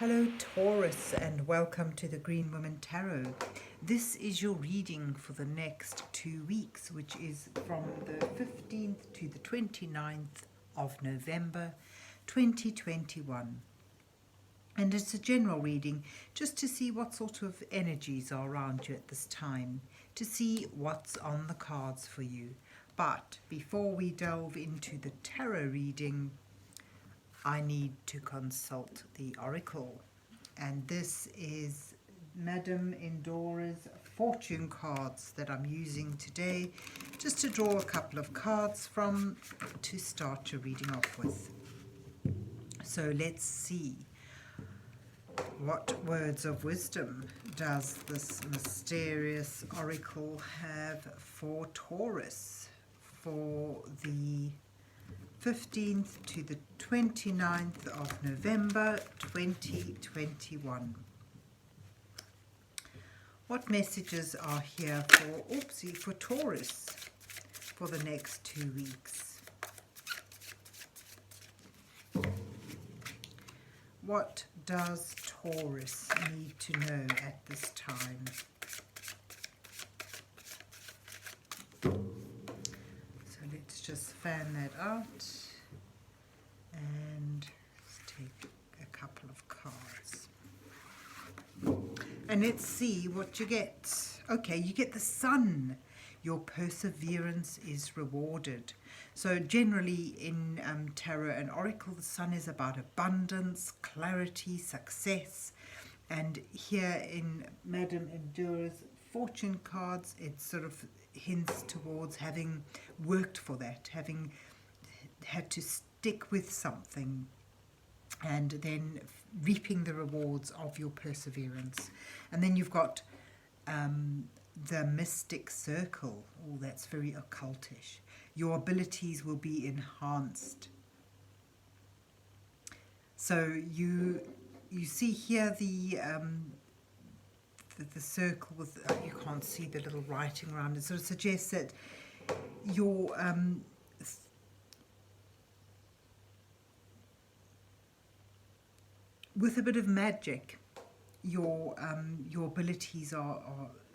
Hello Taurus, and welcome to the Green Woman Tarot. This is your reading for the next 2 weeks, which is from the 15th to the 29th of November 2021. And it's a general reading just to see what sort of energies are around you at this time, to see what's on the cards for you. But before we delve into the tarot reading, I need to consult the oracle, and this is Madame Endora's fortune cards that I'm using today, just to draw a couple of cards from to start your reading off with. So let's see, what words of wisdom does this mysterious oracle have for Taurus for the 15th to the 29th of November 2021. What messages are here for Taurus for the next 2 weeks? What does Taurus need to know at this time? Let's just fan that out and take a couple of cards. And let's see what you get. Okay, you get the Sun. Your perseverance is rewarded. So generally in tarot and oracle, the Sun is about abundance, clarity, success. And here in Madame Endora's fortune cards, it sort of hints towards having worked for that, having had to stick with something, and then reaping the rewards of your perseverance. And then you've got the mystic circle. Oh, that's very occultish. Your abilities will be enhanced. So you see here the circle with, you can't see the little writing around it, so it suggests that your with a bit of magic, your abilities are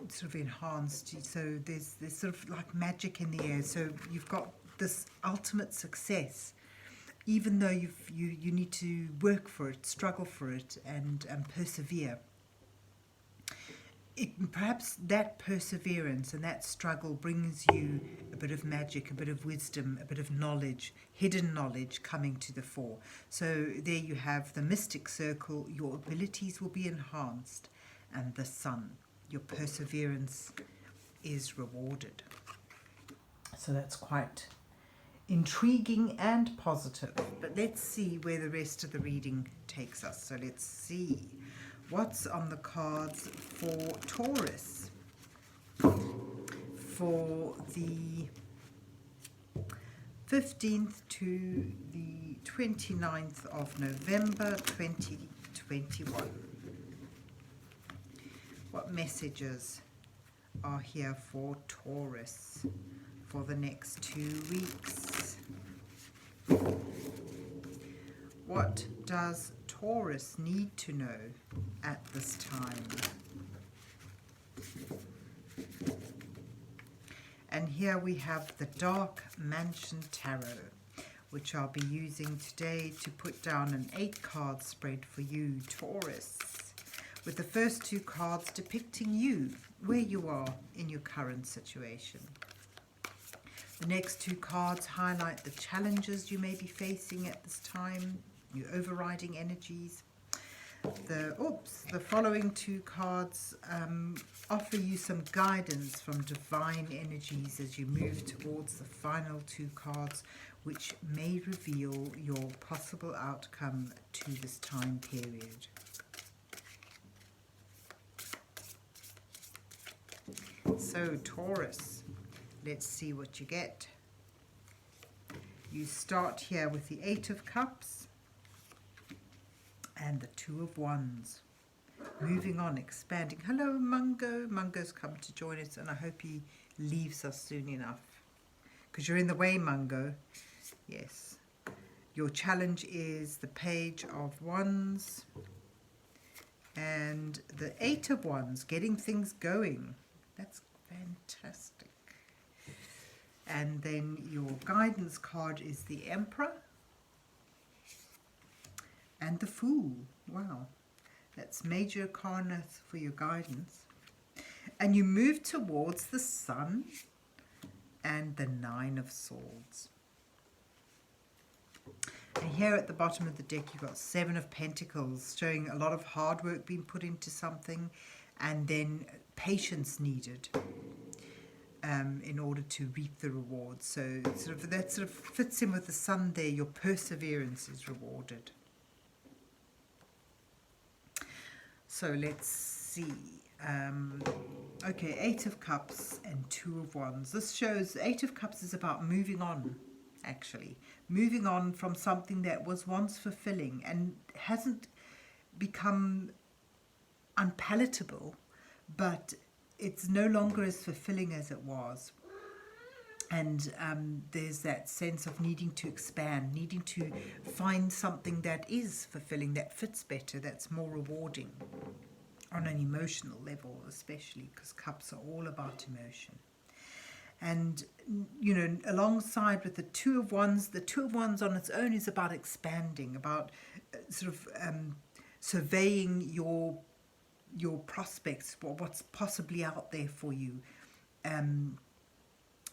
sort of enhanced. So there's sort of like magic in the air. So you've got this ultimate success, even though you need to work for it, struggle for it, and persevere. Perhaps that perseverance and that struggle brings you a bit of magic, a bit of wisdom, a bit of knowledge, hidden knowledge coming to the fore. So there you have the mystic circle, your abilities will be enhanced, and the Sun, your perseverance is rewarded. So that's quite intriguing and positive. But let's see where the rest of the reading takes us. So let's see what's on the cards for Taurus for the 15th to the 29th of November 2021. What messages are here for Taurus for the next 2 weeks? What does Taurus need to know at this time? And here we have the Dark Mansion Tarot, which I'll be using today to put down an 8-card spread for you, Taurus, with the first 2 cards depicting you, where you are in your current situation. The next 2 cards highlight the challenges you may be facing at this time, your overriding energies. The following 2 cards offer you some guidance from divine energies as you move towards the final 2 cards, which may reveal your possible outcome to this time period. So Taurus, let's see what you get. You start here with the 8 of Cups and the 2 of Wands. Moving on, expanding. Hello, Mungo. Mungo's come to join us, and I hope he leaves us soon enough, because you're in the way, Mungo. Yes. Your challenge is the Page of Wands, And the Eight of Wands, getting things going. That's fantastic. And then your guidance card is the Emperor and the Fool. Wow, that's major arcana for your guidance. And you move towards the Sun and the Nine of Swords. And here at the bottom of the deck, you've got Seven of Pentacles, showing a lot of hard work being put into something, and then patience needed in order to reap the rewards. So that sort of fits in with the Sun there. Your perseverance is rewarded. So let's see. Okay, Eight of Cups and Two of Wands. This shows Eight of Cups is about moving on, actually. Moving on from something that was once fulfilling and hasn't become unpalatable, but it's no longer as fulfilling as it was. And there's that sense of needing to expand, needing to find something that is fulfilling, that fits better, that's more rewarding on an emotional level, especially because cups are all about emotion. And, you know, alongside with the Two of Wands, the Two of Wands on its own is about expanding, about surveying your prospects, what's possibly out there for you.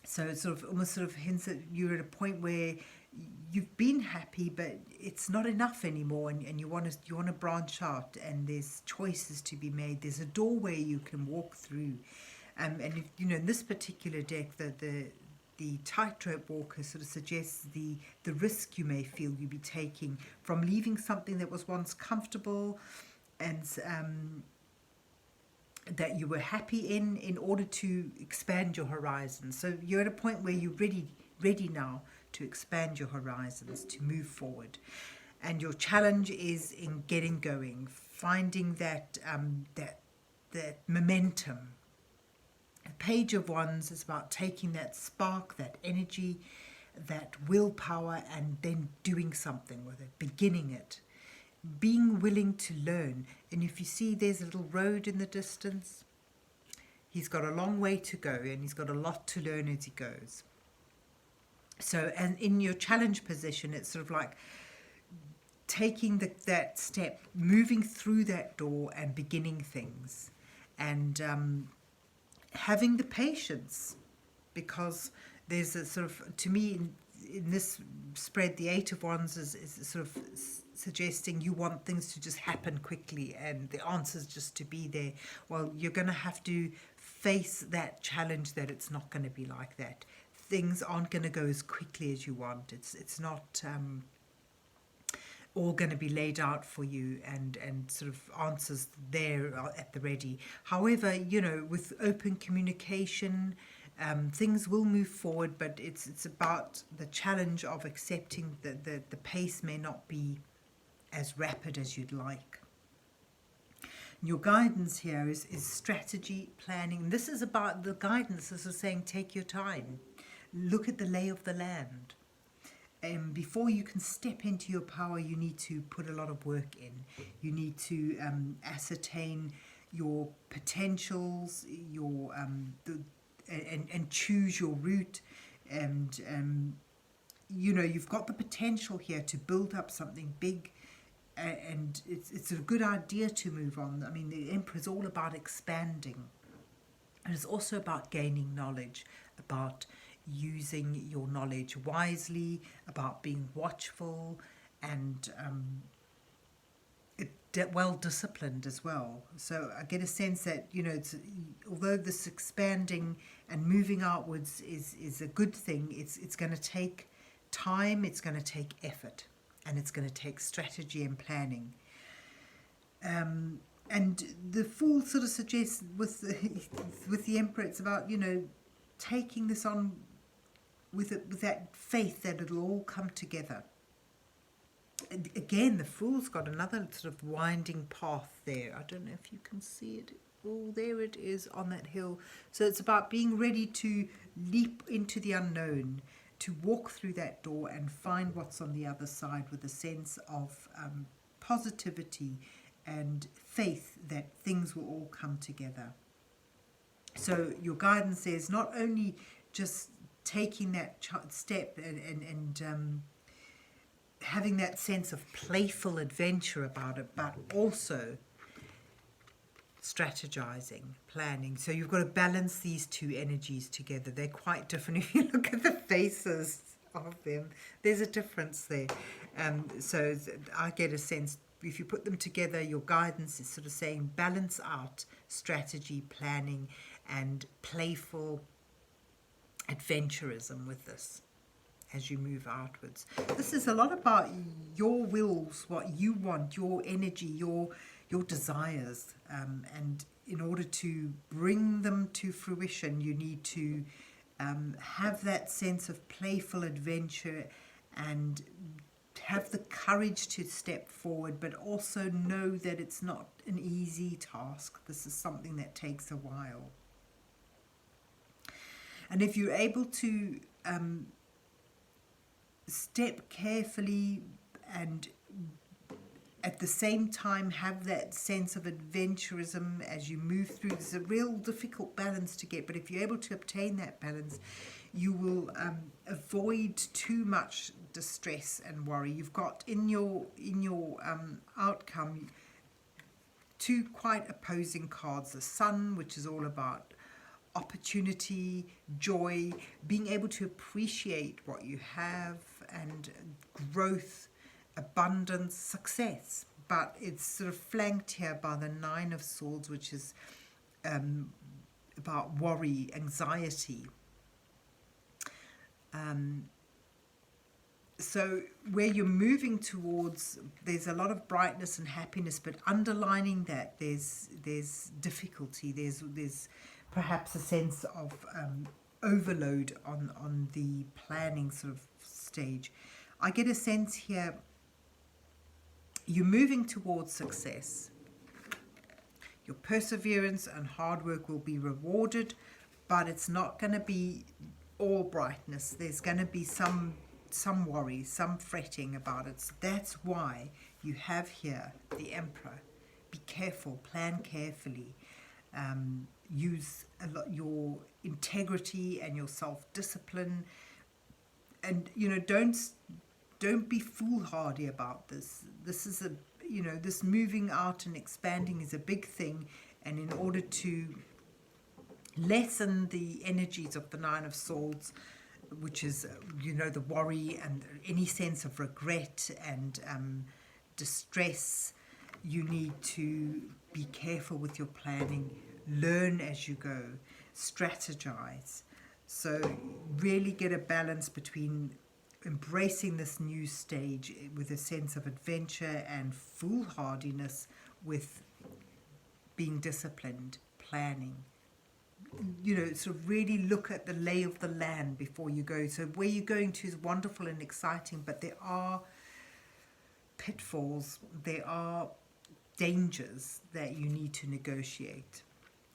So it almost hints that you're at a point where you've been happy, but it's not enough anymore, and you want to branch out, and there's choices to be made. There's a doorway you can walk through. And if, you know, in this particular deck, the tightrope walker sort of suggests the risk you may feel you'll be taking from leaving something that was once comfortable and that you were happy in order to expand your horizons. So you're at a point where you're ready now to expand your horizons, to move forward. And your challenge is in getting going, finding that momentum. A Page of Wands is about taking that spark, that energy, that willpower, and then doing something with it, beginning it, being willing to learn. And if you see there's a little road in the distance, he's got a long way to go, and he's got a lot to learn as he goes. So, and in your challenge position, it's sort of like taking that step, moving through that door and beginning things, and having the patience, because there's a sort of, to me, in this spread, the Eight of Wands is sort of suggesting you want things to just happen quickly and the answers just to be there. Well, you're going to have to face that challenge that it's not going to be like that. Things aren't going to go as quickly as you want. It's not all going to be laid out for you and sort of answers there at the ready. However, you know, with open communication, things will move forward, but it's about the challenge of accepting that the pace may not be as rapid as you'd like. Your guidance here is strategy, planning. This is about the guidance. This is saying take your time. Look at the lay of the land. Before you can step into your power, you need to put a lot of work in. You need to ascertain your potentials, your and choose your route. And you know, you've got the potential here to build up something big, and it's a good idea to move on. I mean, the Emperor is all about expanding, and it's also about gaining knowledge, about using your knowledge wisely, about being watchful and well disciplined as well. So I get a sense that, you know, although this expanding and moving outwards is a good thing, it's going to take time, it's going to take effort, and it's going to take strategy and planning. And the Fool sort of suggests with the Emperor, it's about, you know, taking this on with that faith that it'll all come together. And again, the Fool's got another sort of winding path there. I don't know if you can see it. Oh, there it is on that hill. So it's about being ready to leap into the unknown, to walk through that door and find what's on the other side with a sense of positivity and faith that things will all come together. So your guidance is not only just taking that step and having that sense of playful adventure about it, but also strategizing, planning. So you've got to balance these two energies together. They're quite different. If you look at the faces of them, there's a difference there. So I get a sense, if you put them together, your guidance is sort of saying balance out strategy, planning, and playful adventurism with this as you move outwards. This is a lot about your wills, what you want, your energy, your desires, and in order to bring them to fruition, you need to have that sense of playful adventure and have the courage to step forward, but also know that it's not an easy task. This is something that takes a while. And if you're able to step carefully and at the same time have that sense of adventurism as you move through, there's a real difficult balance to get, but if you're able to obtain that balance, you will avoid too much distress and worry. You've got in your outcome two quite opposing cards. The Sun, which is all about opportunity, joy, being able to appreciate what you have, and growth, abundance, success. But it's sort of flanked here by the Nine of Swords, which is about worry, anxiety. So where you're moving towards, there's a lot of brightness and happiness, but underlining that there's difficulty, there's perhaps a sense of overload on the planning sort of stage. I get a sense here you're moving towards success. Your perseverance and hard work will be rewarded, but it's not going to be all brightness. There's going to be some worry, some fretting about it. So that's why you have here the Emperor. Be careful, plan carefully. Use a lot your integrity and your self-discipline, and don't be foolhardy about this. This is this moving out and expanding is a big thing, and in order to lessen the energies of the Nine of Swords, which is the worry and any sense of regret and distress, you need to be careful with your planning. Learn as you go, strategize. So really get a balance between embracing this new stage with a sense of adventure and foolhardiness with being disciplined, planning. Sort of really look at the lay of the land before you go. So where you're going to is wonderful and exciting, but there are pitfalls, there are dangers that you need to negotiate.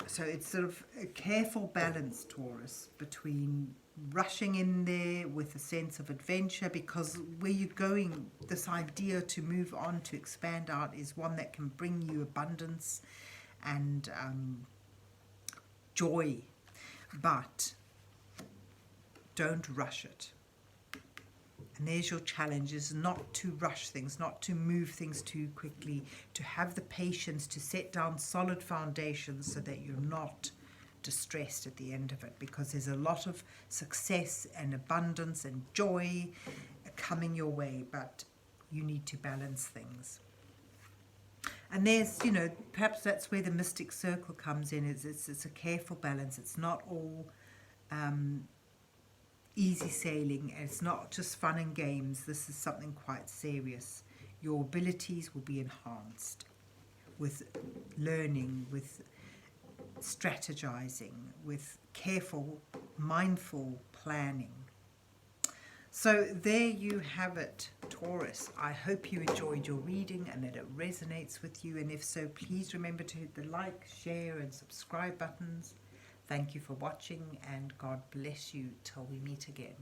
So it's sort of a careful balance, Taurus, between rushing in there with a sense of adventure, because where you're going, this idea to move on, to expand out, is one that can bring you abundance and joy, but don't rush it. And there's your challenge, is not to rush things, not to move things too quickly, to have the patience to set down solid foundations so that you're not distressed at the end of it, because there's a lot of success and abundance and joy coming your way, but you need to balance things. And there's, perhaps that's where the mystic circle comes in. It's a careful balance. It's not all easy sailing. It's not just fun and games. This is something quite serious. Your abilities will be enhanced with learning, with strategizing, with careful, mindful planning. So there you have it, Taurus. I hope you enjoyed your reading and that it resonates with you. And if so, please remember to hit the like, share and subscribe buttons. Thank you for watching, and God bless you till we meet again.